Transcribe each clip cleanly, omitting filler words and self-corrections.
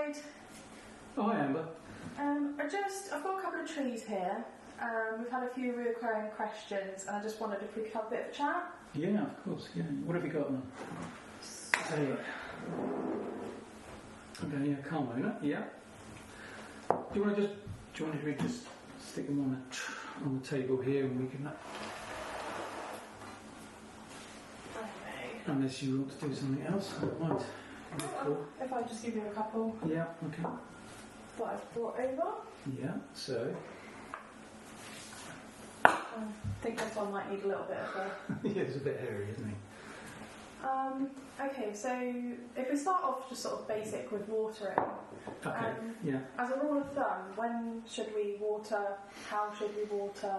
Lloyd. Oh, hi Amber. I've got a couple of trees here. We've had a few recurring questions, and I just wondered if we could have a bit of a chat. Yeah, of course. Yeah. What have you got on? Have a look. Okay, yeah, calm owner. Yeah. Do you want to just stick them on the table here, and we can. Okay. Unless you want to do something else, I don't mind. Cool. If I just give you a couple. Yeah. Okay. That I've brought over. Yeah. So. I think this one might need a little bit of a... Yeah, it's a bit hairy, isn't he? Okay, so if we start off just sort of basic with watering. Okay, yeah. As a rule of thumb, when should we water? How should we water?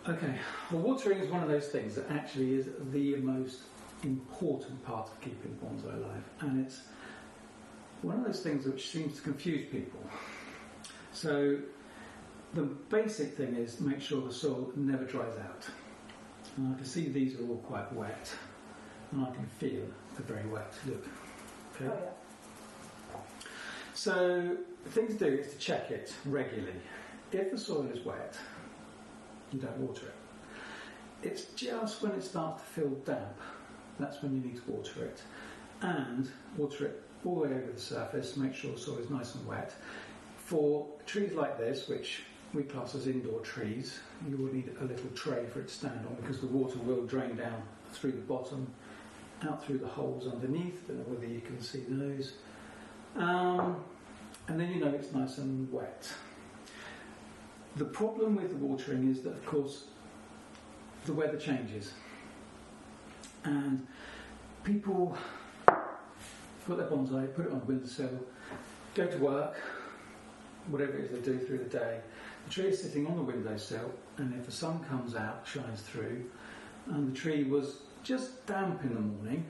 Okay, well, watering is one of those things that actually is the most important part of keeping bonsai alive, and it's one of those things which seems to confuse people. So the basic thing is make sure the soil never dries out. And I can see these are all quite wet, and I can feel they're very wet. Look. Okay. Oh, yeah. So the thing to do is to check it regularly. If the soil is wet, you don't water it. It's just when it starts to feel damp, that's when you need to water it. And water it all the way over the surface, make sure the soil is nice and wet. For trees like this, which we class as indoor trees, you will need a little tray for it to stand on, because the water will drain down through the bottom, out through the holes underneath. I don't know whether you can see those. And then you know it's nice and wet. The problem with the watering is that, of course, the weather changes. And people put their bonsai, put it on the windowsill, go to work, whatever it is they do through the day. The tree is sitting on the windowsill, and if the sun comes out, shines through, and the tree was just damp in the morning,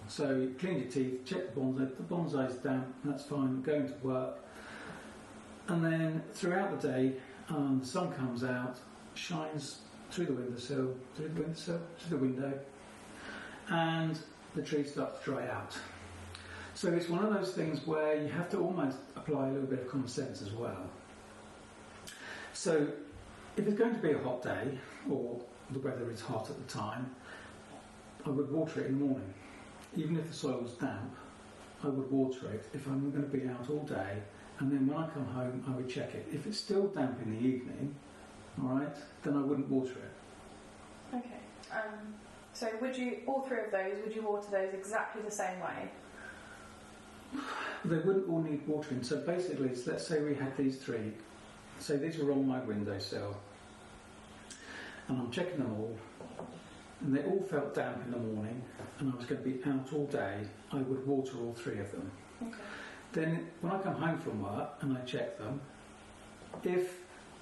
so you cleaned your teeth, check the bonsai's damp, that's fine, going to work, and then throughout the day, the sun comes out, shines through the windowsill, through the window, and the tree starts to dry out. So it's one of those things where you have to almost apply a little bit of common sense as well. So if it's going to be a hot day, or the weather is hot at the time, I would water it in the morning. Even if the soil was damp, I would water it if I'm going to be out all day, and then when I come home I would check it. If it's still damp in the evening, alright, then I wouldn't water it. Okay. So would you, all three of those, would you water those exactly the same way? They wouldn't all need watering. So basically, let's say we had these three. So these were on my windowsill, and I'm checking them all, and they all felt damp in the morning, and I was going to be out all day, I would water all three of them. Okay. Then when I come home from work and I check them, if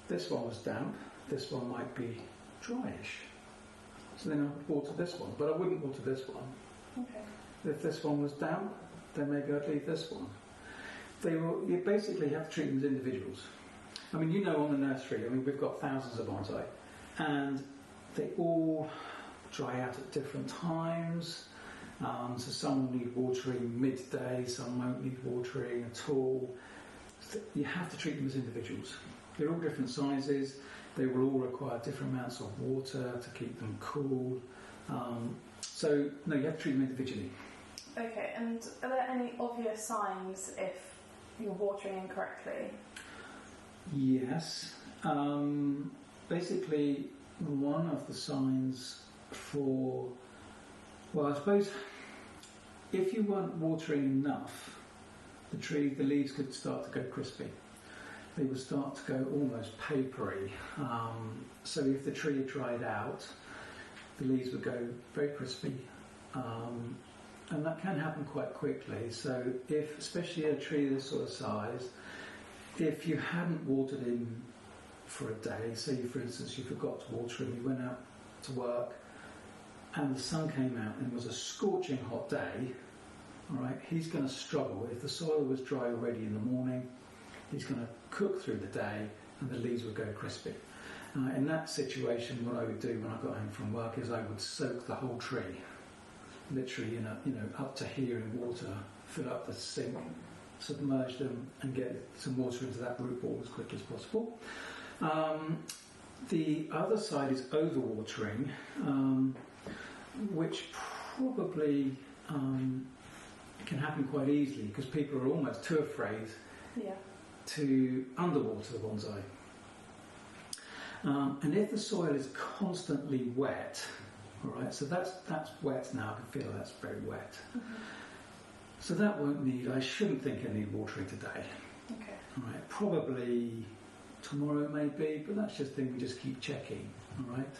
this one was damp, this one might be dryish. So then I would water this one, but I wouldn't water this one. Okay. If this one was damp, then maybe I'd leave this one. You basically have to treat them as individuals. I mean, you know, on the nursery, I mean, we've got thousands of bonsai, and they all dry out at different times. So some will need watering midday, some won't need watering at all. You have to treat them as individuals. They're all different sizes. They will all require different amounts of water to keep them cool. So, no, you have to treat them individually. Okay, and are there any obvious signs if you're watering incorrectly? Yes. Basically, one of the signs for, well, I suppose if you weren't watering enough, the leaves could start to go crispy. They would start to go almost papery. So if the tree dried out, the leaves would go very crispy. And that can happen quite quickly. So if, especially a tree this sort of size, if you hadn't watered him for a day, say for instance you forgot to water him, you went out to work and the sun came out and it was a scorching hot day, all right, he's going to struggle. If the soil was dry already in the morning, he's going to cook through the day and the leaves would go crispy. In that situation, what I would do when I got home from work is I would soak the whole tree, literally, up to here in water, fill up the sink, submerge them and get some water into that root ball as quickly as possible. The other side is overwatering, which probably can happen quite easily because people are almost too afraid to underwater the bonsai. And if the soil is constantly wet, all right, so that's wet now, I can feel that's very wet. Mm-hmm. So that won't need, I shouldn't think I need watering today. Okay. All right, probably tomorrow maybe, but that's just a thing we just keep checking, all right?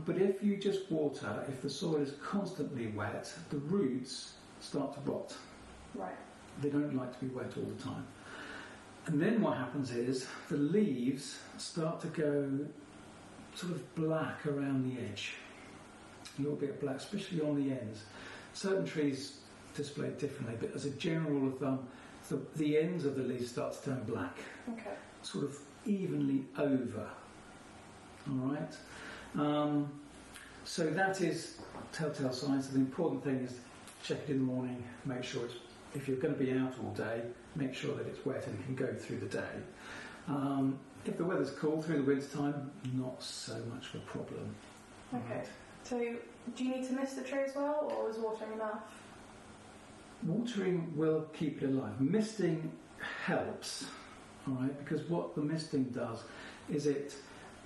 But if you just water, if the soil is constantly wet, the roots start to rot. Right. They don't like to be wet all the time. And then what happens is the leaves start to go sort of black around the edge. A little bit black, especially on the ends. Certain trees display it differently, but as a general rule of thumb, the ends of the leaves start to turn black. Okay. Sort of evenly over. All right? So that is telltale signs. So the important thing is check it in the morning, make sure it's, if you're going to be out all day, make sure that it's wet and can go through the day. If the weather's cool through the winter time, not so much of a problem. Okay. Right. So do you need to mist the tree as well, or is watering enough? Watering will keep it alive. Misting helps, all right, because what the misting does is it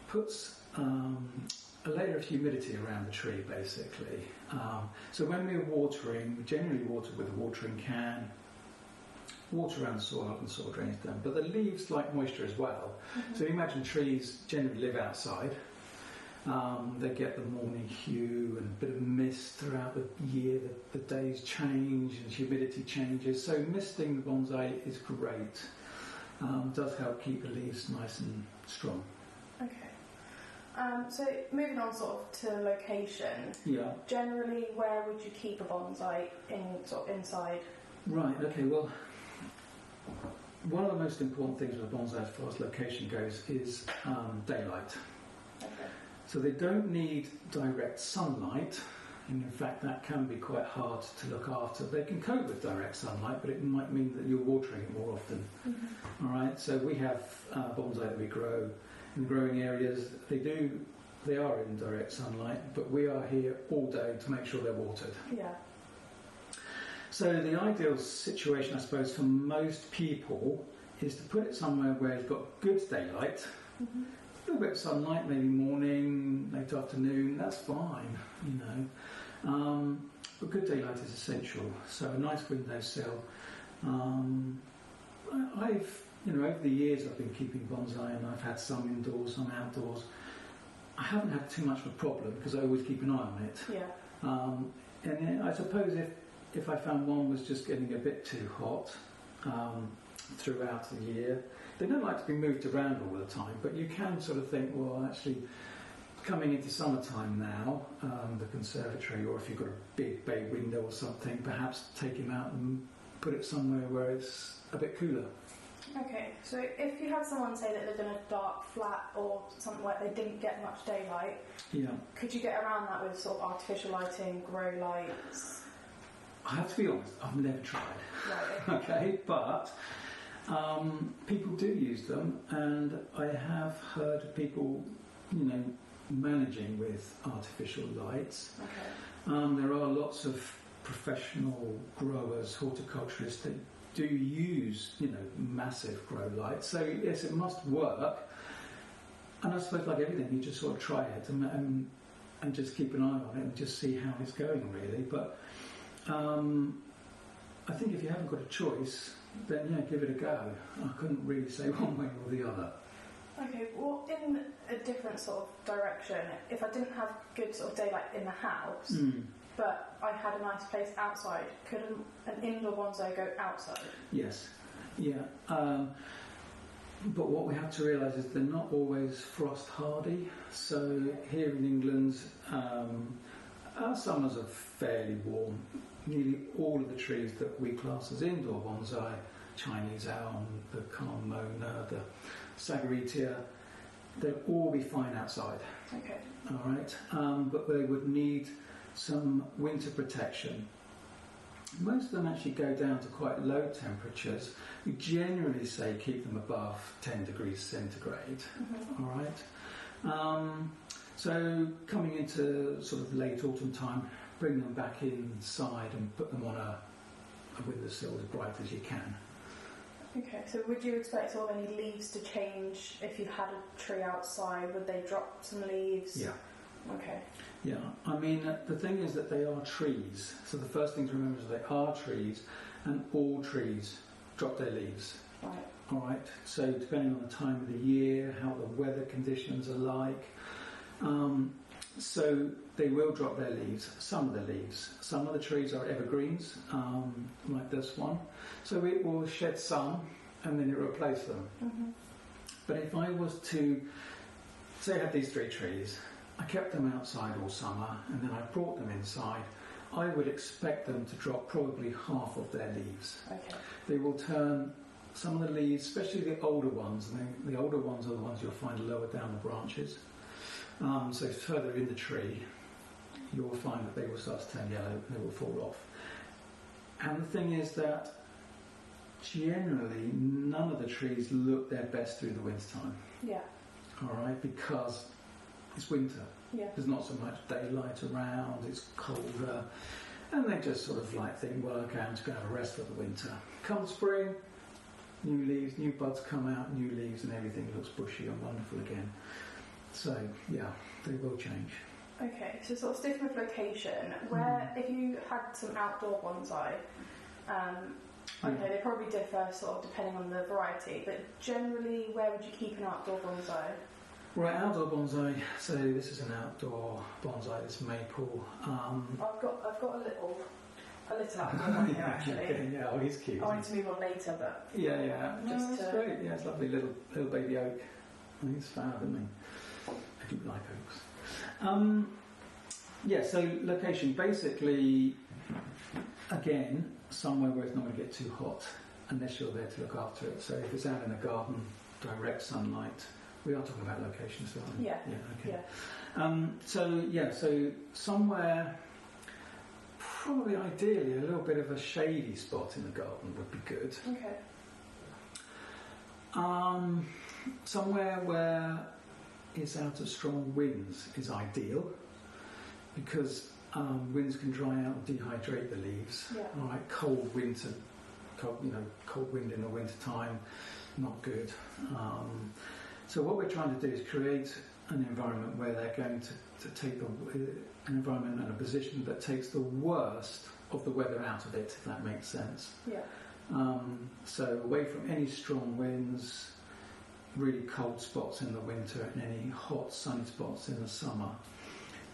puts a layer of humidity around the tree, basically. So when we're watering, we generally water with a watering can, water around the soil and soil drains down, but the leaves like moisture as well. Mm-hmm. So you imagine trees generally live outside. They get the morning hue and a bit of mist throughout the year. The days change and humidity changes. So misting the bonsai is great. Does help keep the leaves nice and strong. Okay. So moving on sort of to location. Yeah. Generally, where would you keep a bonsai sort of inside? Right. Okay. Well, one of the most important things with a bonsai as far as location goes is daylight. Okay. So they don't need direct sunlight, and in fact that can be quite hard to look after. They can cope with direct sunlight, but it might mean that you're watering it more often. Mm-hmm. All right, so we have bonsai that we grow in growing areas. They are in direct sunlight, but we are here all day to make sure they're watered. Yeah. So the ideal situation, I suppose, for most people is to put it somewhere where it's got good daylight. Mm-hmm. A little bit of sunlight, maybe morning, late afternoon, that's fine, you know. But good daylight is essential. So a nice windowsill. Over the years I've been keeping bonsai, and I've had some indoors, some outdoors. I haven't had too much of a problem because I always keep an eye on it. Yeah. And I suppose if I found one was just getting a bit too hot throughout the year, they don't like to be moved around all the time, but you can sort of think, well, actually, coming into summertime now, the conservatory, or if you've got a big bay window or something, perhaps take him out and put it somewhere where it's a bit cooler. Okay, so if you had someone say that they're in a dark flat or something where they didn't get much daylight, yeah, could you get around that with sort of artificial lighting, grow lights? I have to be honest, I've never tried. Right. Okay, but people do use them, and I have heard of people, managing with artificial lights. Okay. There are lots of professional growers, horticulturists that do use, massive grow lights. So yes, it must work. And I suppose, like everything, you just sort of try it and just keep an eye on it and just see how it's going, really. But I think if you haven't got a choice, then give it a go. I couldn't really say one way or the other. Okay, well, in a different sort of direction, if I didn't have good sort of daylight in the house, but I had a nice place outside, could an indoor bonsai go outside? Yes, yeah. But what we have to realise is they're not always frost hardy. So here in England, our summers are fairly warm. Nearly all of the trees that we class as indoor bonsai, Chinese elm, the Carmona, the Sagaritia, they'll all be fine outside. Okay. All right, but they would need some winter protection. most of them actually go down to quite low temperatures. We generally say keep them above 10 degrees centigrade. All right. So coming into sort of late autumn time, bring them back inside and put them on a windowsill as bright as you can. Okay, so would you expect sort of any leaves to change if you had a tree outside? Would they drop some leaves? Yeah. Okay. Yeah, I mean, the thing is that they are trees. So the first thing to remember is they are trees, and all trees drop their leaves. Right. All right, so depending on the time of the year, how the weather conditions are like, so they will drop their leaves, some of the leaves. Some of the trees are evergreens, like this one. So it will shed some and then it will replace them. But if I was to, say I had these 3 trees, I kept them outside all summer and then I brought them inside, I would expect them to drop probably half of their leaves. Okay. They will turn some of the leaves, especially the older ones, and the older ones are the ones you'll find lower down the branches. So further in the tree, you'll find that they will start to turn yellow and they will fall off. And the thing is that generally none of the trees look their best through the winter time. Yeah. All right, because it's winter. Yeah. There's not so much daylight around, it's colder, and they just sort of like think, well, okay, I'm just going to have a rest for the winter. Come spring, new leaves, new buds come out, new leaves, and everything looks bushy and wonderful again. So, yeah, they will change. Okay, so sort of sticking with location, where if you had some outdoor bonsai, okay, they probably differ sort of depending on the variety, but generally, where would you keep an outdoor bonsai? Right, outdoor bonsai. So this is an outdoor bonsai. It's maple. I've got a little outdoor one here actually. Okay, yeah, oh, he's cute. I wanted to move on later, but yeah. Just That's great. Yeah, it's lovely little baby oak. He's fab, isn't he? I do like oaks. Yeah. So location, basically, again, somewhere where it's not going to get too hot, unless you're there to look after it. So if it's out in a garden, direct sunlight. We are talking about locations, aren't we? Yeah. Yeah, okay. So somewhere, probably ideally, a little bit of a shady spot in the garden would be good. Okay. Somewhere where it's out of strong winds is ideal, because winds can dry out and dehydrate the leaves. Yeah. All right, cold wind in the winter time, not good. So what we're trying to do is create an environment where they're going to take an environment and a position that takes the worst of the weather out of it, if that makes sense. Yeah. So away from any strong winds, really cold spots in the winter, and any hot sunny spots in the summer.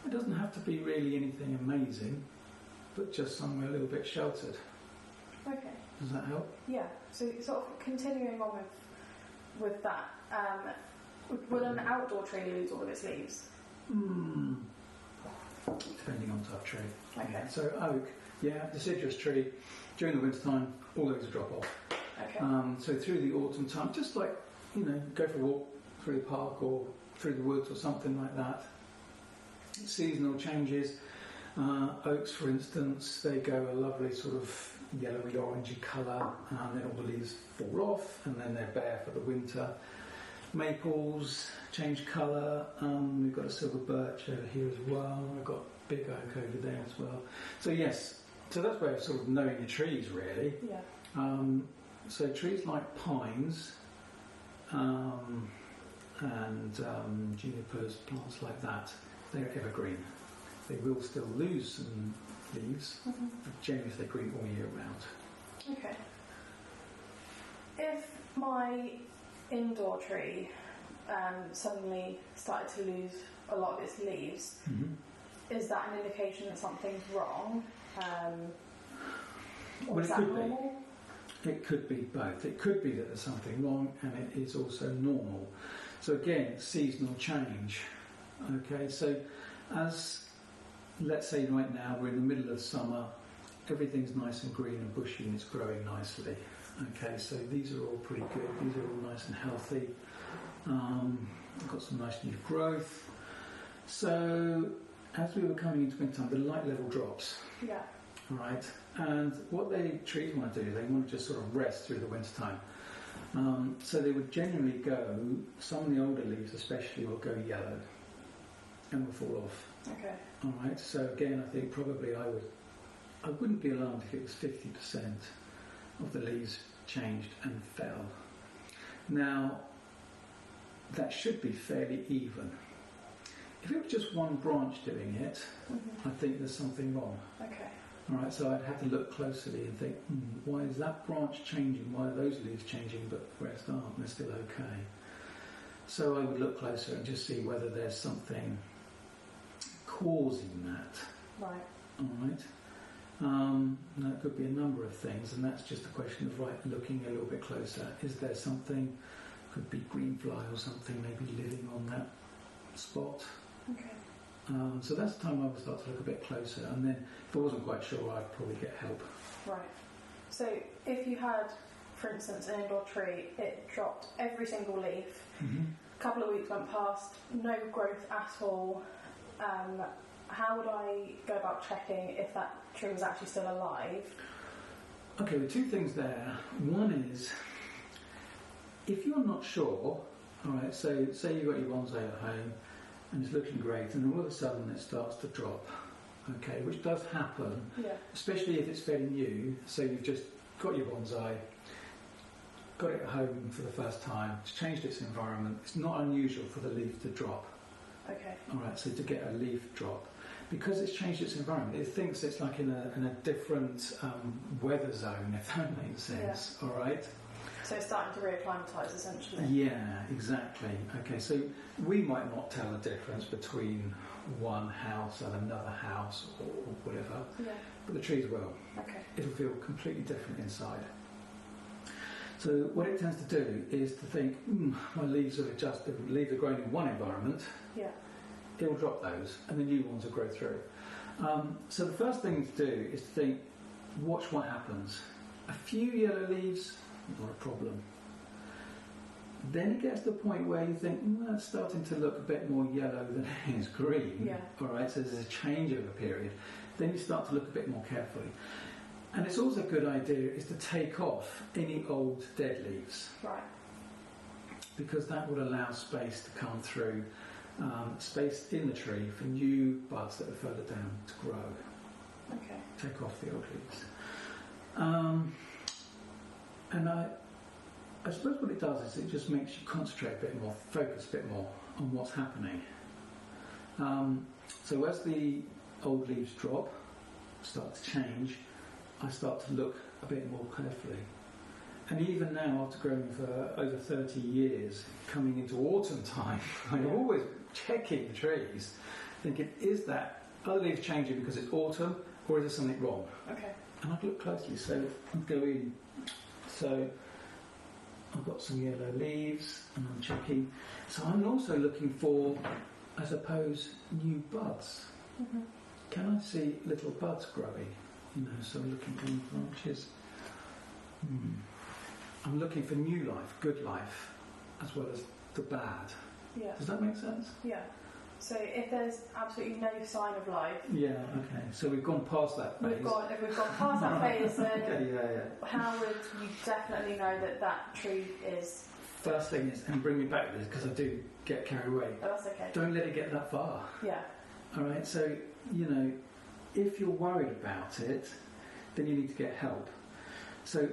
It doesn't have to be really anything amazing, but just somewhere a little bit sheltered. Okay. Does that help? Yeah. So sort of continuing on with that, will an outdoor tree lose all of its leaves? Depending on type tree. Okay. So oak, deciduous tree, during the winter time, all those drop off. Okay. So through the autumn time, just like, go for a walk through the park or through the woods or something like that. Seasonal changes. Oaks, for instance, they go a lovely sort of yellowy orangey colour, and then all the leaves fall off, and then they're bare for the winter. Maples change colour. We've got a silver birch over here as well. We've got big oak over there as well. So yes, so that's where sort of knowing your trees really. Yeah. So trees like pines and junipers, plants like that, they're evergreen. They will still lose some leaves, but generally they're green all year round. Okay. If my indoor tree suddenly started to lose a lot of its leaves, is that an indication that something's wrong? Or is that normal? It could be both. It could be that there's something wrong, and it is also normal. So again, seasonal change. Okay, so as, let's say right now we're in the middle of summer, everything's nice and green and bushy and it's growing nicely. Okay, so these are all pretty good. These are all nice and healthy. Got some nice new growth. So as we were coming into winter time, the light level drops. Yeah. Right. And what trees want to do, they want to just sort of rest through the winter time. So they would generally go, some of the older leaves especially will go yellow and will fall off. Okay. All right, so again, I think probably I wouldn't be alarmed if it was 50% of the leaves changed and fell. Now, that should be fairly even. If it was just one branch doing it, I think there's something wrong. Okay. All right, so I'd have to look closely and think, why is that branch changing? Why are those leaves changing but the rest aren't? They're still okay. So I would look closer and just see whether there's something causing that. Right. All right. That could be a number of things, and that's just a question of looking a little bit closer. Is there something? Could be green fly or something maybe living on that spot. Okay. So that's the time I would start to look a bit closer, and then if I wasn't quite sure, I'd probably get help. Right. So if you had, for instance, an indoor tree, it dropped every single leaf. A couple of weeks went past, no growth at all. How would I go about checking if that tree was actually still alive? Okay, well, two things there. One is, if you're not sure, all right, so say you've got your bonsai at home and it's looking great, and all of a sudden it starts to drop, okay, which does happen, especially if it's fairly new. So you've just got your bonsai, got it at home for the first time, it's changed its environment. It's not unusual for the leaf to drop. Okay. All right, so to get a leaf drop, because it's changed its environment, it thinks it's like in a different weather zone, if that makes sense. All right. So it's starting to reacclimatise, essentially. Yeah, exactly. Okay, so we might not tell the difference between one house and another house or whatever, but the trees will. Okay. It'll feel completely different inside. So what it tends to do is to think, my leaves have adjusted, leaves are growing in one environment, it will drop those, and the new ones will grow through. So the first thing to do is to think, watch what happens. A few yellow leaves, not a problem. Then it gets to the point where you think, that's starting to look a bit more yellow than it is green. All right, so there's a changeover period. Then you start to look a bit more carefully. And it's also a good idea is to take off any old dead leaves. Right. Because that would allow space to come through, space in the tree for new buds that are further down to grow. Okay. Take off the old leaves. And I suppose what it does is it just makes you concentrate a bit more, focus a bit more on what's happening. So as the old leaves drop, start to change, I start to look a bit more carefully. And even now, after growing for over 30 years, coming into autumn time, I'm always checking the trees, thinking, are the leaves changing because it's autumn, or is there something wrong? Okay. And I look closely, so I go in. So I've got some yellow leaves, and I'm checking. So I'm also looking for, I suppose, new buds. Can I see little buds growing? So I'm looking for new branches. I'm looking for new life, good life, as well as the bad. Yeah. Does that make sense? Yeah. So if there's absolutely no sign of life. Yeah, okay. So we've gone past that phase. If we've gone past that phase, then okay, how would you definitely know that tree is... First thing is, and bring me back to this because I do get carried away. Oh, that's okay. Don't let it get that far. Yeah. All right, so, if you're worried about it, then you need to get help. So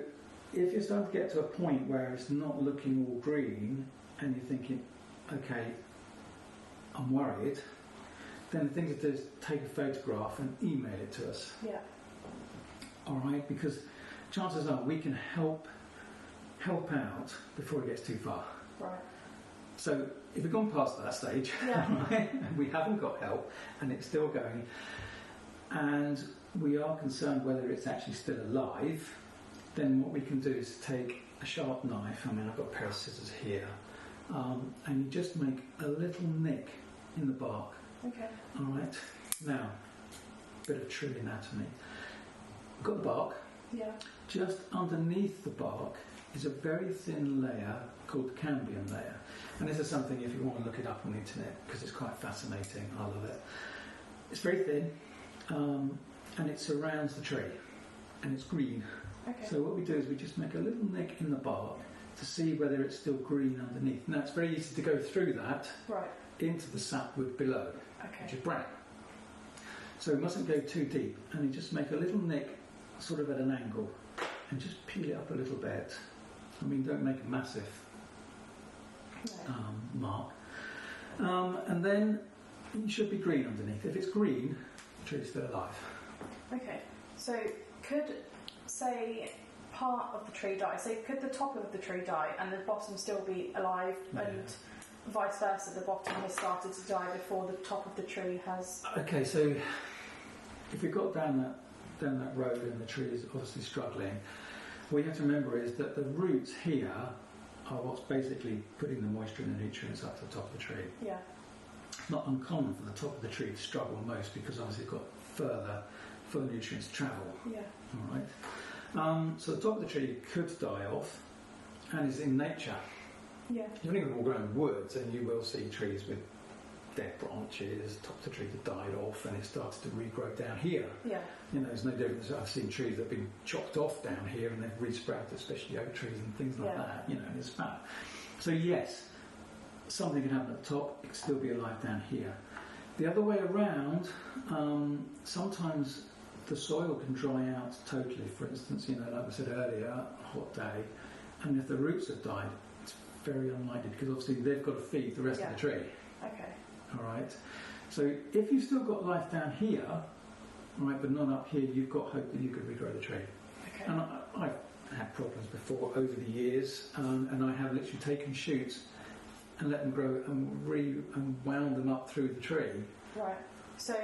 if you're starting to get to a point where it's not looking all green and you're thinking, okay, I'm worried, then the thing to do is take a photograph and email it to us. Yeah. All right, because chances are we can help out before it gets too far. Right. So if we've gone past that stage, right, and we haven't got help and it's still going, and we are concerned whether it's actually still alive, then what we can do is take a sharp knife, I've got a pair of scissors here, and you just make a little nick in the bark. Okay. All right. Now, bit of tree anatomy. We've got the bark. Yeah. Just underneath the bark is a very thin layer called the cambium layer. And this is something, if you want to look it up on the internet, because it's quite fascinating, I love it. It's very thin, and it surrounds the tree. and it's green. Okay. So what we do is we just make a little nick in the bark to see whether it's still green underneath. Now it's very easy to go through that into the sapwood below, which is brown. So we mustn't go too deep, and you just make a little nick sort of at an angle and just peel it up a little bit. I mean, don't make a massive mark. And then it should be green underneath. If it's green, the tree is still alive. Okay, so could, say, part of the tree die? So could the top of the tree die and the bottom still be alive, and vice versa, the bottom has started to die before the top of the tree has... Okay, so if we got down that road and the tree is obviously struggling, what you have to remember is that the roots here are what's basically putting the moisture and the nutrients up to the top of the tree. Yeah. It's not uncommon for the top of the tree to struggle most, because obviously it's got further nutrients to travel. Yeah. All right. So the top of the tree could die off, and is in nature. Yeah. You've only got grown woods, and you will see trees with dead branches, top of the tree that died off, and it started to regrow down here. Yeah. You know, there's no difference. I've seen trees that have been chopped off down here and they've resprouted, especially oak trees and things like that. You know, and it's fat. So yes, something can happen at the top. It can still be alive down here. The other way around, sometimes the soil can dry out totally. For instance, you know, like I said earlier, a hot day, and if the roots have died, it's very unlikely, because obviously they've got to feed the rest of the tree. Okay. All right. So if you've still got life down here, right, but not up here, you've got hope that you could regrow the tree. Okay. And I've had problems before over the years, and I have literally taken shoots and let them grow and wound them up through the tree. Right. So,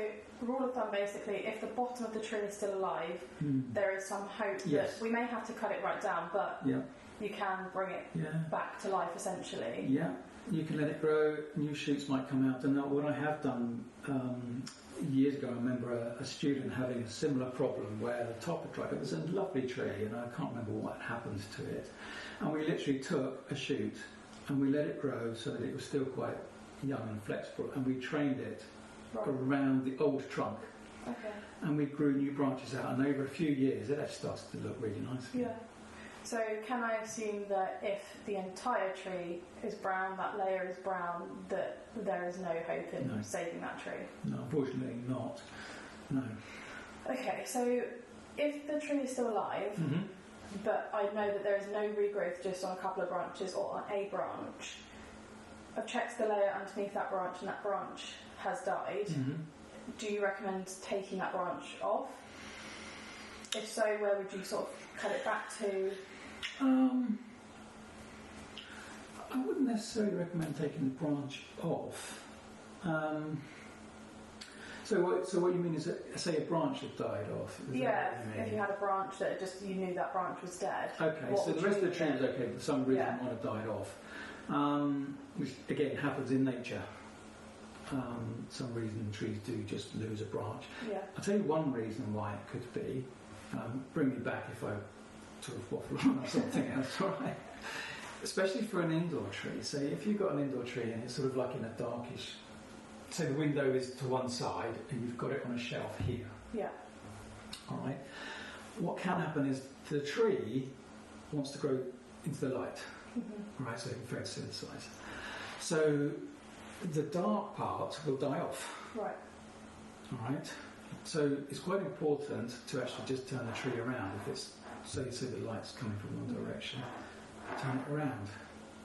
rule of thumb, basically, if the bottom of the tree is still alive, there is some hope that we may have to cut it right down, but you can bring it back to life, essentially. Yeah. You can let it grow, new shoots might come out. And what I have done years ago, I remember a student having a similar problem where the top had dried. It was a lovely tree, and I can't remember what happened to it. And we literally took a shoot and we let it grow so that it was still quite young and flexible, and we trained it around the old trunk. Okay. And we grew new branches out, and over a few years it actually started to look really nice. Yeah. So can I assume that if the entire tree is brown, that layer is brown, that there is no hope in saving that tree? No, unfortunately not. No. Okay, so if the tree is still alive, but I know that there is no regrowth just on a couple of branches or on a branch, I've checked the layer underneath that branch and that branch has died. Do you recommend taking that branch off? If so, where would you sort of cut it back to? I wouldn't necessarily recommend taking the branch off. So what you mean is that, say, a branch had died off? If you had a branch that you knew that branch was dead. Okay, so the rest of the tree is okay, but for some reason one had died off. Which again happens in nature. Some reason trees do just lose a branch. Yeah. I'll tell you one reason why it could be. Bring me back if I sort of waffle on or something else, right? Especially for an indoor tree. So if you've got an indoor tree and it's sort of like in a darkish, so the window is to one side and you've got it on a shelf here. Yeah. All right. What can happen is the tree wants to grow into the light. Right, so it can photosynthesize. So the dark part will die off. Right. All right. So it's quite important to actually just turn the tree around. If it's, so you see the light's coming from one direction, turn it around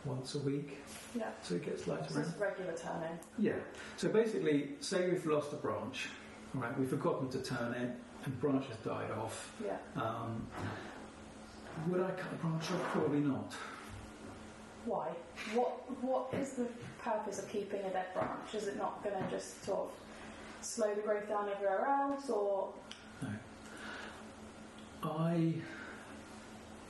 once a week. Yeah. So it gets light So around. it's regular turning. Yeah. So basically, say we've lost a branch, all right, we've forgotten to turn it, and the branch has died off. Yeah. Would I cut the branch off? Probably not. Why? What is the purpose of keeping a dead branch? Is it not going to just sort of slow the growth down everywhere else, or? No.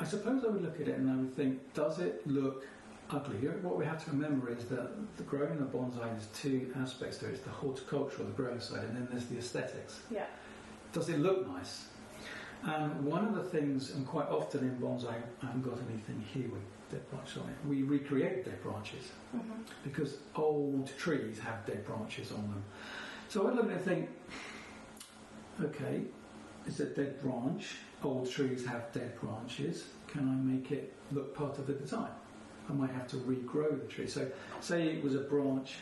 I suppose I would look at it and I would think, does it look ugly? What we have to remember is that the growing of bonsai, there's two aspects to it. It's the horticultural, the growing side, and then there's the aesthetics. Yeah. Does it look nice? One of the things, and quite often in bonsai, I haven't got anything here with dead branches on it, we recreate dead branches because old trees have dead branches on them. So I'd look at it and think, okay, it's a dead branch, old trees have dead branches, can I make it look part of the design? I might have to regrow the tree. So say it was a branch,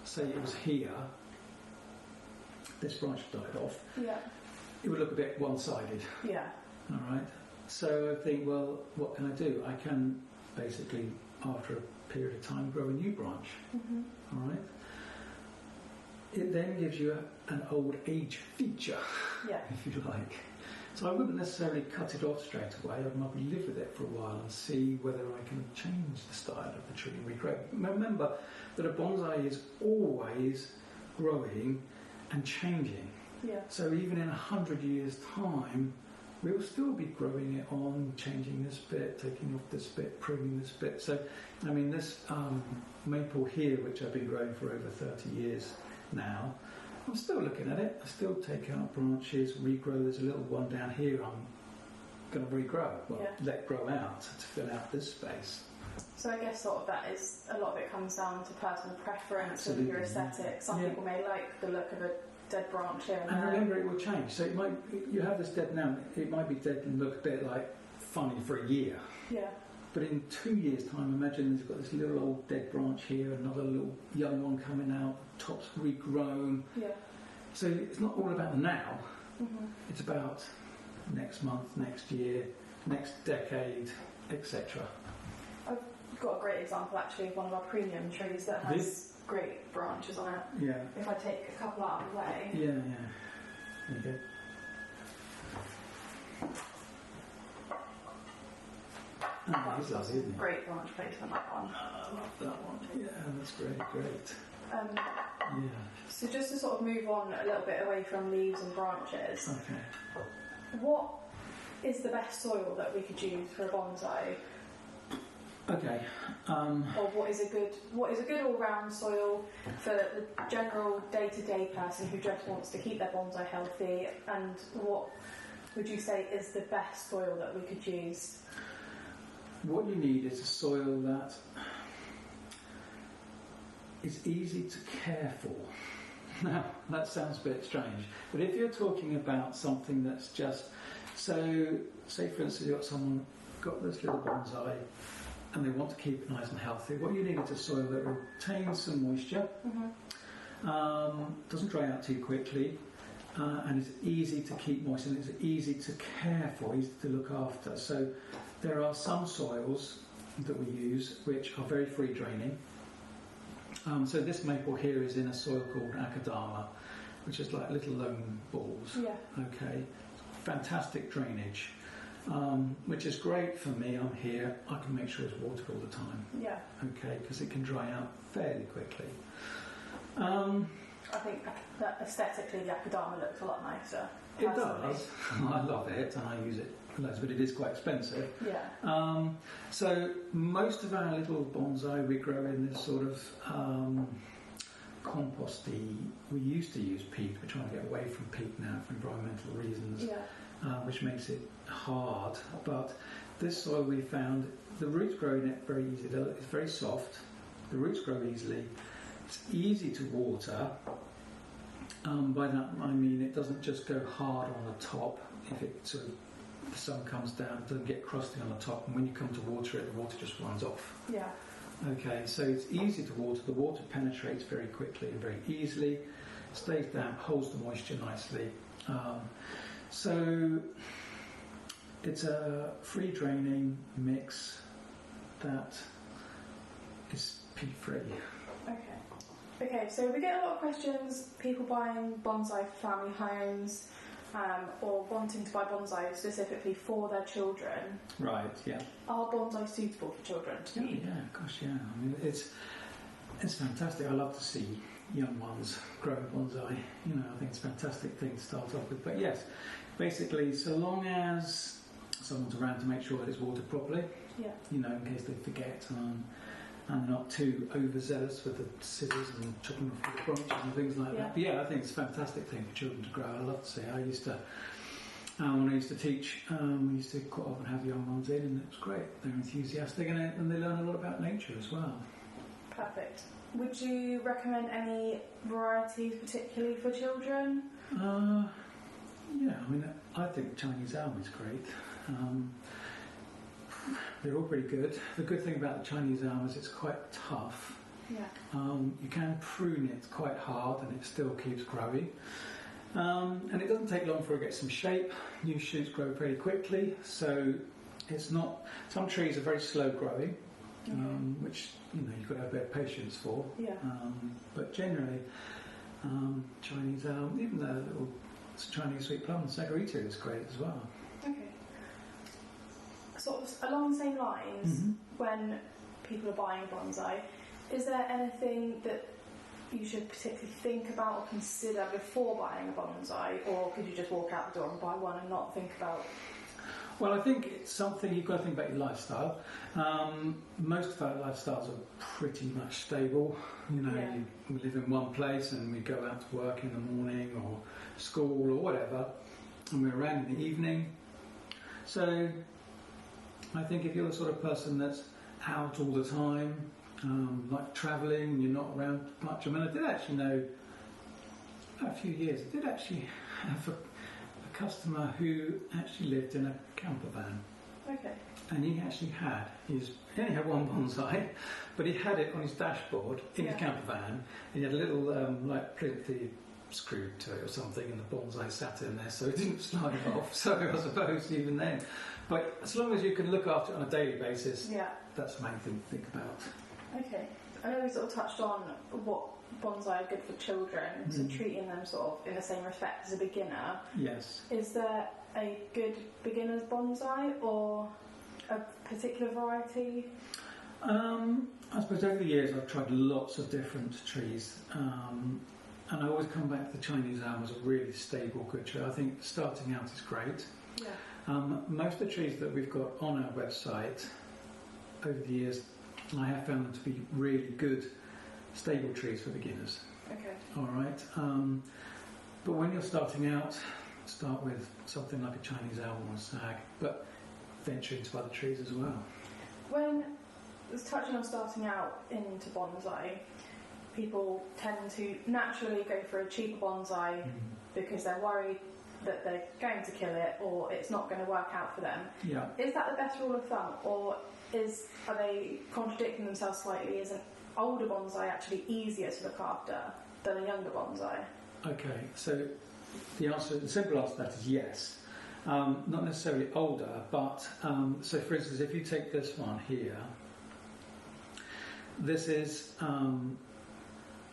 say it was here, this branch died off, it would look a bit one-sided. Yeah. All right. So I think, well, what can I do? I can basically, after a period of time, grow a new branch. All right. It then gives you an old age feature, if you like. So I wouldn't necessarily cut it off straight away. I might live with it for a while and see whether I can change the style of the tree and regrow. Remember that a bonsai is always growing and changing. Yeah. So even in 100 years' time, we'll still be growing it on, changing this bit, taking off this bit, pruning this bit. So, I mean, this maple here, which I've been growing for over 30 years now, I'm still looking at it. I still take out branches, regrow. There's a little one down here I'm going to regrow, let grow out to fill out this space. So I guess sort of that is, a lot of it comes down to personal preference and your aesthetic. Some people may like the look of a dead branch here and there. Remember, it will change. So it might, you have this dead now, it might be dead and look a bit like funny for a year. Yeah. But in 2 years' time, imagine there's got this little old dead branch here, another little young one coming out, top's regrown. Yeah. So it's not all about the now. It's about next month, next year, next decade, etc. I've got a great example actually of one of our premium trees that has great branches on it. Yeah. If I take a couple out of the way. Yeah, yeah. There you go. Oh, he's lovely, isn't he? Great branch placement, that one. I love that one. Yeah, that's great. Yeah. So just to sort of move on a little bit away from leaves and branches. Okay. What is the best soil that we could use for a bonsai? Okay. Or what is a good all-round soil for the general day-to-day person who just wants to keep their bonsai healthy? And what would you say is the best soil that we could use? What you need is a soil that is easy to care for. Now, that sounds a bit strange, but if you're talking about something that's just, so, say for instance you've got someone got this little bonsai and they want to keep it nice and healthy, what you need is a soil that retains some moisture, doesn't dry out too quickly, and is easy to keep moist and is easy to care for, easy to look after. So there are some soils that we use which are very free draining. So this maple here is in a soil called akadama, which is like little loam balls. Yeah. Okay, fantastic drainage, which is great for me. I'm here, I can make sure it's watered all the time. Yeah. Okay, because it can dry out fairly quickly. I think that aesthetically the akadama looks a lot nicer. It does. I love it and I use it loads, but it is quite expensive. Yeah. So most of our little bonsai we grow in this sort of composty. We used to use peat. We're trying to get away from peat now for environmental reasons, which makes it hard. But this soil we found, the roots grow in it very easily. It's very soft. The roots grow easily. It's easy to water. By that I mean it doesn't just go hard on the top. If it sort of, the sun comes down, it doesn't get crusty on the top, and when you come to water it, the water just runs off. Yeah. Okay, so it's easy to water. The water penetrates very quickly and very easily, stays damp, holds the moisture nicely. So it's a free draining mix that is peat free. Okay, so we get a lot of questions, people buying bonsai for family homes, or wanting to buy bonsai specifically for their children. Right, yeah. Are bonsai suitable for children to need? Yeah, gosh, yeah. I mean, it's fantastic. I love to see young ones growing bonsai. You know, I think it's a fantastic thing to start off with. But yes, basically, so long as someone's around to make sure that it's watered properly, you know, in case they forget, and not too overzealous with the scissors and chopping off the branches and things like that. But yeah, I think it's a fantastic thing for children to grow. I love to see. I used to, when I used to teach, we used to quite often have young ones in, and it was great. They're enthusiastic and they learn a lot about nature as well. Perfect. Would you recommend any varieties particularly for children? Yeah, I mean, I think Chinese elm is great. They're all pretty good. The good thing about the Chinese elm is it's quite tough. Yeah. You can prune it quite hard and it still keeps growing. And it doesn't take long for it to get some shape. New shoots grow pretty quickly, so it's not. Some trees are very slow growing, which you've got to have a bit of patience for. Yeah. But generally, Chinese elm, even the little Chinese sweet plum, sagarita is great as well. Okay. Sort of along the same lines, when people are buying bonsai, is there anything that you should particularly think about or consider before buying a bonsai, or could you just walk out the door and buy one and not think about? Well, I think it's something you've got to think about your lifestyle. Most of our lifestyles are pretty much stable. We live in one place and we go out to work in the morning or school or whatever, and we're around in the evening. So I think if you're the sort of person that's out all the time, like travelling, you're not around much. I mean, I did actually know, about a few years, I did actually have a customer who actually lived in a camper van. Okay. And he actually had he only had one bonsai, but he had it on his dashboard in his camper van, and he had a little plinth screwed to it or something, and the bonsai sat in there, so it didn't slide off. So I suppose even then, but as long as you can look after it on a daily basis, that's the main thing to think about. Okay. I know we sort of touched on what bonsai are good for children, so treating them sort of in the same respect as a beginner. Yes. Is there a good beginner's bonsai or a particular variety? I suppose over the years I've tried lots of different trees, and I always come back to the Chinese elm as a really stable, good tree. I think starting out is great. Yeah. Most of the trees that we've got on our website over the years, I have found them to be really good, stable trees for beginners. Okay. All right. But when you're starting out, start with something like a Chinese elm or a sag, but venture into other trees as well. When touching on starting out into bonsai, people tend to naturally go for a cheaper bonsai because they're worried that they're going to kill it or it's not going to work out for them. Yeah. Is that the best rule of thumb, or are they contradicting themselves slightly? Is an older bonsai actually easier to look after than a younger bonsai? Okay, so the simple answer to that is yes. Not necessarily older, but so for instance, if you take this one here, this is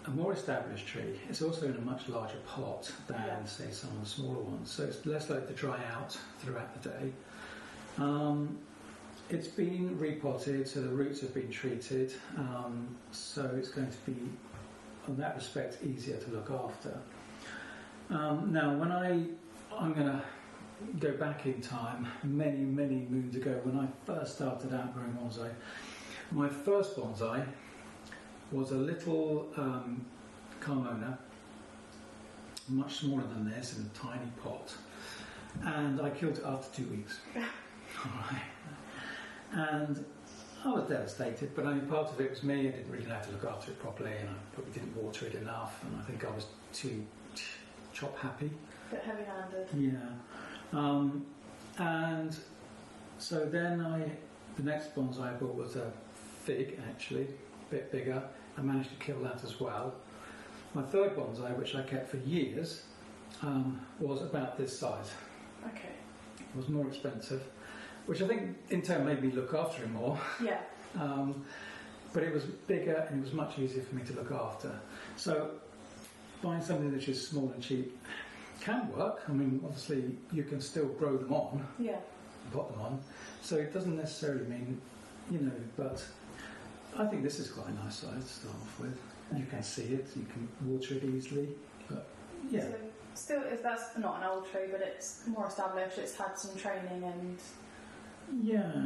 a more established tree. It's also in a much larger pot than, say, some of the smaller ones, so it's less likely to dry out throughout the day. It's been repotted, so the roots have been treated, so it's going to be, in that respect, easier to look after. Now, when I'm going to go back in time, many, many moons ago, when I first started out growing bonsai, my first bonsai was a little Carmona, much smaller than this, in a tiny pot, and I killed it after 2 weeks. All right. And I was devastated, but only part of it was me. I didn't really know how to look after it properly, and I probably didn't water it enough, and I think I was too chop happy. A bit heavy-handed. Yeah. And so then the next bonsai I bought was a fig, actually, a bit bigger. I managed to kill that as well. My third bonsai, which I kept for years, was about this size. Okay. It was more expensive, which I think in turn made me look after it more. Yeah. But it was bigger and it was much easier for me to look after. So buying something which is small and cheap can work. I mean, obviously you can still grow them on, pot them on. So it doesn't necessarily mean, but I think this is quite a nice size to start off with. Okay. You can see it, you can water it easily, but yeah. So still, if that's not an old tree, but it's more established, it's had some training and,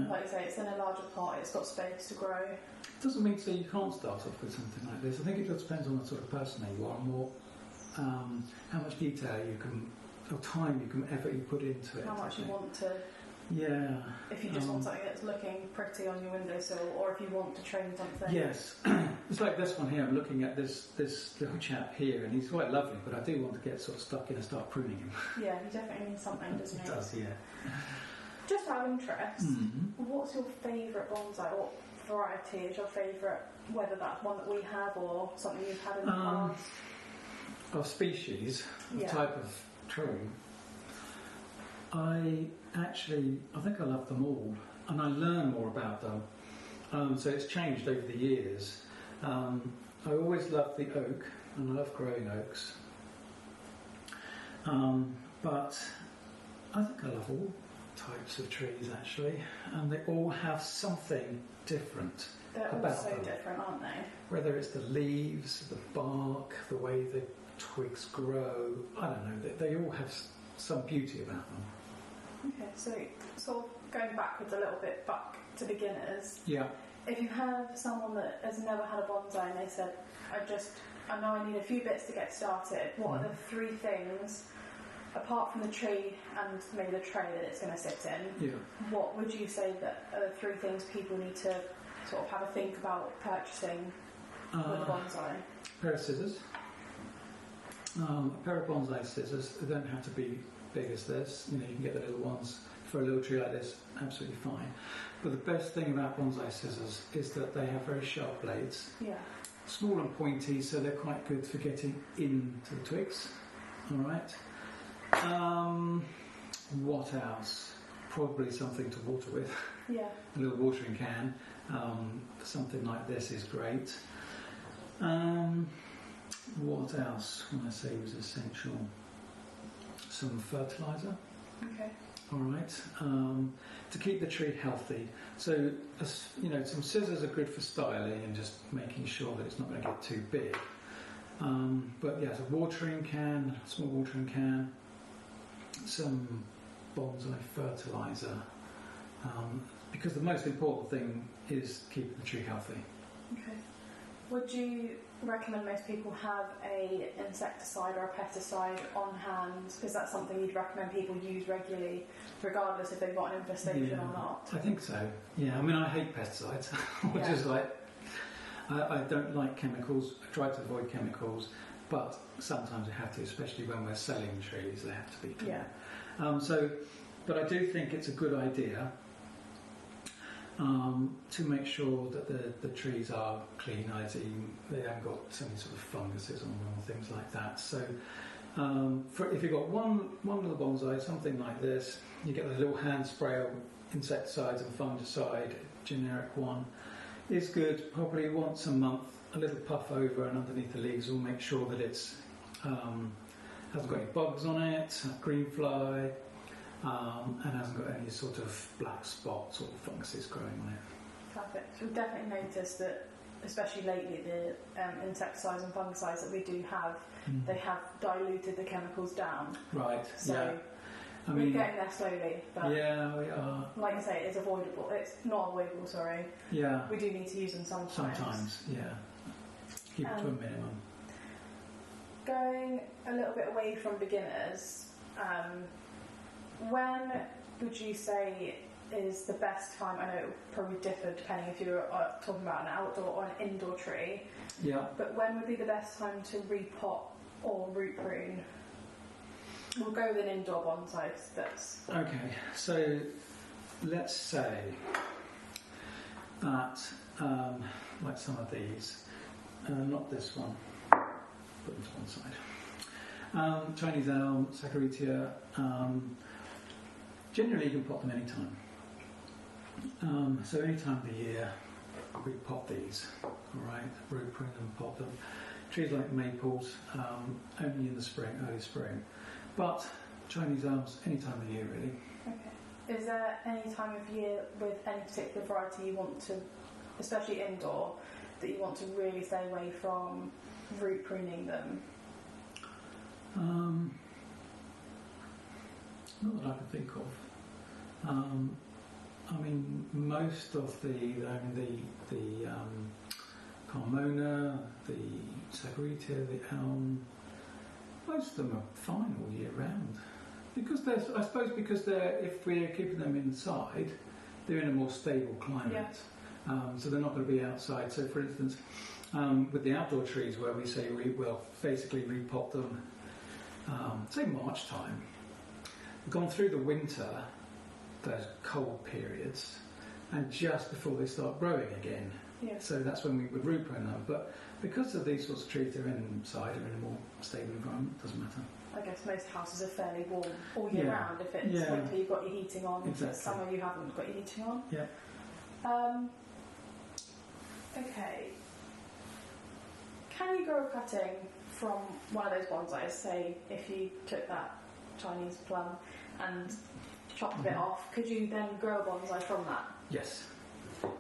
like you say, it's in a larger pot, it's got space to grow. It doesn't mean so you can't start off with something like this. I think it just depends on the sort of person that you are, more how much detail you can, or time you can, effort you put into it. How much you want to Yeah. If you just want something that's looking pretty on your windowsill, or if you want to train something. Yes. It's like this one here. I'm looking at this little chap here, and he's quite lovely, but I do want to get sort of stuck in and start pruning him. Yeah, he definitely needs something, doesn't he? He does, yeah. Just out of interest, what's your favourite bonsai? What variety is your favourite? Whether that's one that we have or something you've had in the past? Of species, type of tree, I think I love them all, and I learn more about them. So it's changed over the years. I always loved the oak, and I love growing oaks. But I think I love all types of trees actually, and they all have something different. They're all so different, aren't they? Whether it's the leaves, the bark, the way the twigs grow, I don't know, they all have some beauty about them. Okay, so sort of going backwards a little bit back to beginners. Yeah. If you have someone that has never had a bonsai and they said, I know I need a few bits to get started, what are the 3 things, apart from the tree and maybe the tray that it's going to sit in, what would you say that are the 3 things people need to sort of have a think about purchasing with a bonsai? A pair of scissors. A pair of bonsai scissors. They don't have to be big as this. You can get the little ones for a little tree like this, absolutely fine. But the best thing about bonsai scissors is that they have very sharp blades. Yeah. Small and pointy, so they're quite good for getting into the twigs. All right. What else? Probably something to water with. Yeah. A little watering can. Something like this is great. What else when I say was essential? Some fertiliser. Okay. All right. To keep the tree healthy. So, some scissors are good for styling and just making sure that it's not going to get too big. But yes, a watering can, small watering can, some bonsai fertiliser. Because the most important thing is keeping the tree healthy. Okay. Would you recommend most people have a insecticide or a pesticide on hand? Is that something you'd recommend people use regularly, regardless if they've got an infestation or not? I think so. Yeah, I mean, I hate pesticides. Which is like, I don't like chemicals. I try to avoid chemicals, but sometimes you have to, especially when we're selling trees. They have to be clean. Yeah. But I do think it's a good idea to make sure that the trees are clean, they haven't got any sort of funguses on them or things like that. So if you've got one little bonsai, something like this, you get the little hand spray of insecticides and fungicide, generic one, is good. Probably once a month, a little puff over and underneath the leaves will make sure that it's hasn't got any bugs on it, green fly, and hasn't got any sort of black spots or funguses growing on it. Perfect. We've definitely noticed that, especially lately, the insecticides and fungicides that we do have, they have diluted the chemicals down. Right. So we're getting there slowly. But yeah, we are. Like I say, it's avoidable. It's not avoidable. Sorry. Yeah. We do need to use them sometimes. Sometimes, yeah. Keep it to a minimum. Going a little bit away from beginners. When would you say is the best time? I know it will probably differ depending if you're talking about an outdoor or an indoor tree. Yeah. But when would be the best time to repot or root prune? We'll go with an indoor bonsai. Okay. So let's say that, like some of these, not this one. Put them to one side. Chinese elm, Saccharetia. Generally, you can pot them any time. So any time of the year, we pot these. All right, root prune them, pot them. Trees like maples, only in the spring, early spring. But Chinese elms, any time of the year, really. Okay. Is there any time of year with any particular variety you want to, especially indoor, that you want to really stay away from root pruning them? Not that I can think of. I mean, most of the Carmona, the Saccharetia, the elm, most of them are fine all year round. Because I suppose because if we're keeping them inside, they're in a more stable climate. So they're not going to be outside. So for instance, with the outdoor trees where we say we'll basically repot them, say March time, we've gone through the winter, those cold periods, and just before they start growing again. So that's when we would root prune them. But because of these sorts of trees, they're inside, they're in a more stable environment, it doesn't matter. I guess most houses are fairly warm all year round. If it's winter, you've got your heating on. If it's summer, you haven't got your heating on. Okay. Can you grow a cutting from one of those bonsais? Say, if you took that Chinese plum and chopped a bit off, could you then grow a bonsai from that? Yes.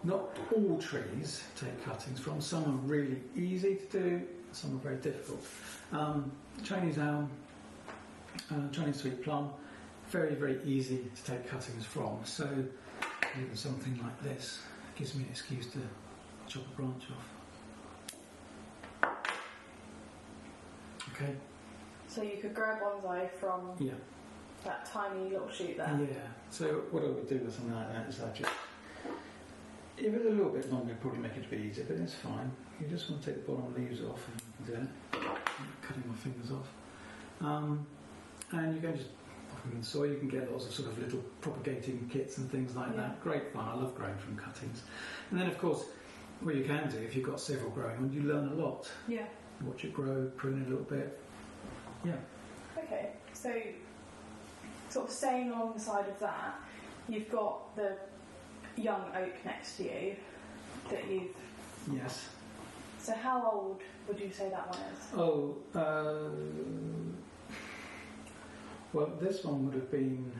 Not all trees take cuttings from. Some are really easy to do, some are very difficult. Chinese elm, Chinese sweet plum, very, very easy to take cuttings from. So even something like this gives me an excuse to chop a branch off. Okay. So you could grow a bonsai from that tiny little shoot there? Yeah. So what I would do with something like that is I just... If it's a little bit longer, it'd probably make it a bit easier, but it's fine. You just want to take the bottom leaves off and do it. Cutting my fingers off. And you can just pop them in the soil. You can get lots of sort of little propagating kits and things like that. Great fun. I love growing from cuttings. And then, of course, what you can do, if you've got several growing on, you learn a lot. Yeah. Watch it grow, prune it a little bit. Yeah. Okay, so sort of staying along the side of that, you've got the young oak next to you that you've... Yes. So how old would you say that one is? Oh, well, this one would have been...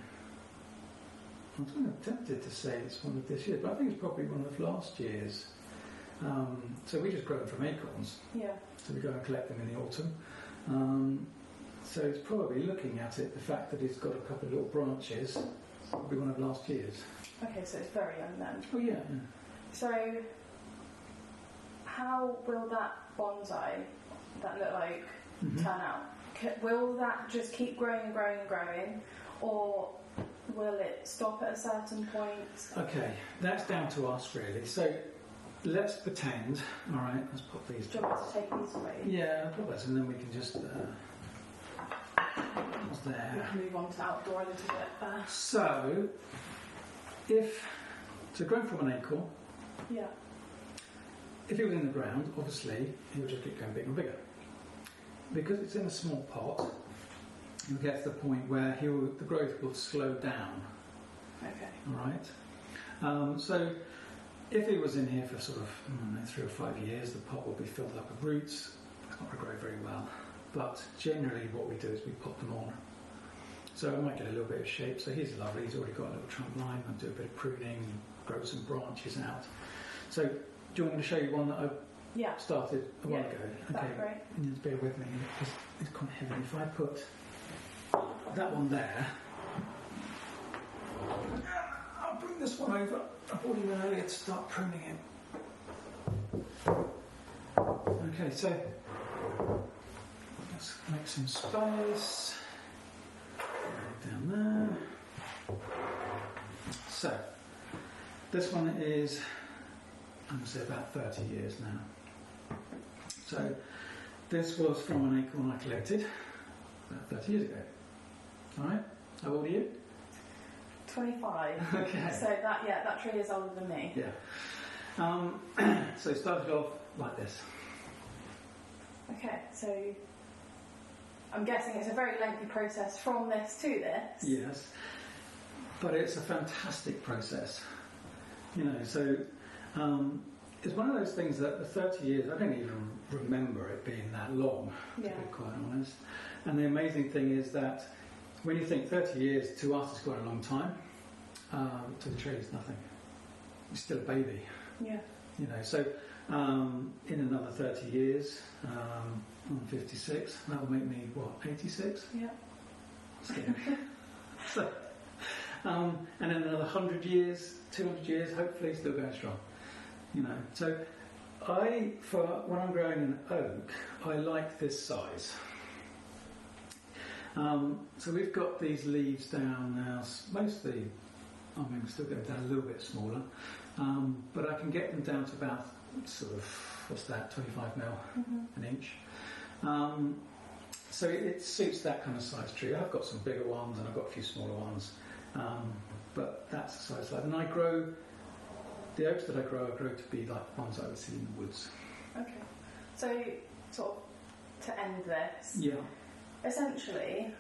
I'm kind of tempted to say it's one of this year, but I think it's probably one of last year's. So we just grow them from acorns. Yeah. So we go and collect them in the autumn. So it's probably looking at it, the fact that it's got a couple of little branches, probably one of last year's. Okay, so it's very young then. Oh yeah. So how will that bonsai, that little oak, turn out? Will that just keep growing and growing and growing, or will it stop at a certain point? Okay, that's down to us really. So let's pretend, alright, let's put these... Do you want me to take these away? Yeah, I'll put those and then we can just... what's there? We can move on to outdoor a little bit. So growing from an acorn, if it was in the ground, obviously, it would just keep going bigger and bigger. Because it's in a small pot, you'll get to the point where the growth will slow down. Okay. Alright? So if it was in here for sort of 3 or 5 years, the pot will be filled up with roots. It's not going to grow very well. But generally what we do is we pop them on. So I might get a little bit of shape. So here's lovely, he's already got a little trunk line. I'll do a bit of pruning, grow some branches out. So do you want me to show you one that I started a while ago? Okay, great. And just bear with me, it's quite heavy. If I put that one there, I'll bring this one over. I've already been earlier to start pruning it. Okay, so let's make some space. Down there. So, this one is, I'm going to say about 30 years now. So, this was from an acorn I collected about 30 years ago. Alright, how old are you? 25. Okay. So that tree is older than me. Yeah. So started off like this. Okay, so I'm guessing it's a very lengthy process from this to this. Yes, but it's a fantastic process. So it's one of those things that the 30 years, I don't even remember it being that long, to be quite honest. And the amazing thing is that when you think 30 years, to us it's quite a long time. To the tree it's nothing. It's still a baby. Yeah. So in another 30 years, I'm 56, that will make me, 86? Yeah. Scary. So, and in another 100 years, 200 years, hopefully still going strong. So when I'm growing an oak, I like this size. So we've got these leaves down now, mostly, I mean, we're still getting down a little bit smaller, but I can get them down to about sort of, what's that, 25 mil, an inch. So it suits that kind of size tree. I've got some bigger ones and I've got a few smaller ones, but that's the size. And I grow, the oaks that I grow to be like ones I would see in the woods. Okay. So, sort of, to end this, yeah. Essentially,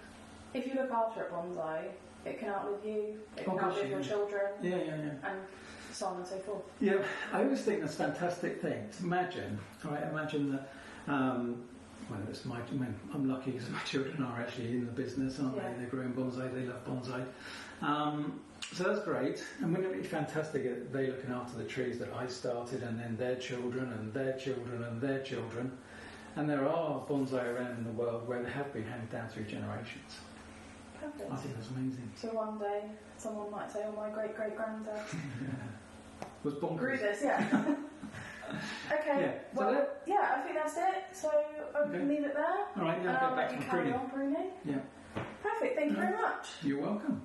if you look after a bonsai, it can outlive you, it can outlive your children, and so on and so forth. Yeah, I always think that's a fantastic thing. Imagine that, well, I'm lucky because my children are actually in the business, aren't they? They're growing bonsai, they love bonsai. So that's great. And wouldn't it be fantastic if they looking after the trees that I started, and then their children and their children and their children. And there are bonsai around in the world where they have been handed down through generations. Perfect. I think that's amazing. So one day someone might say, oh, my great-great-granddad was bonkers. grew this, yeah. Okay, well, yeah, I think that's it. So I can leave it there. All right, and I'll let you carry on pruning. Yeah. Perfect, thank you very much. You're welcome.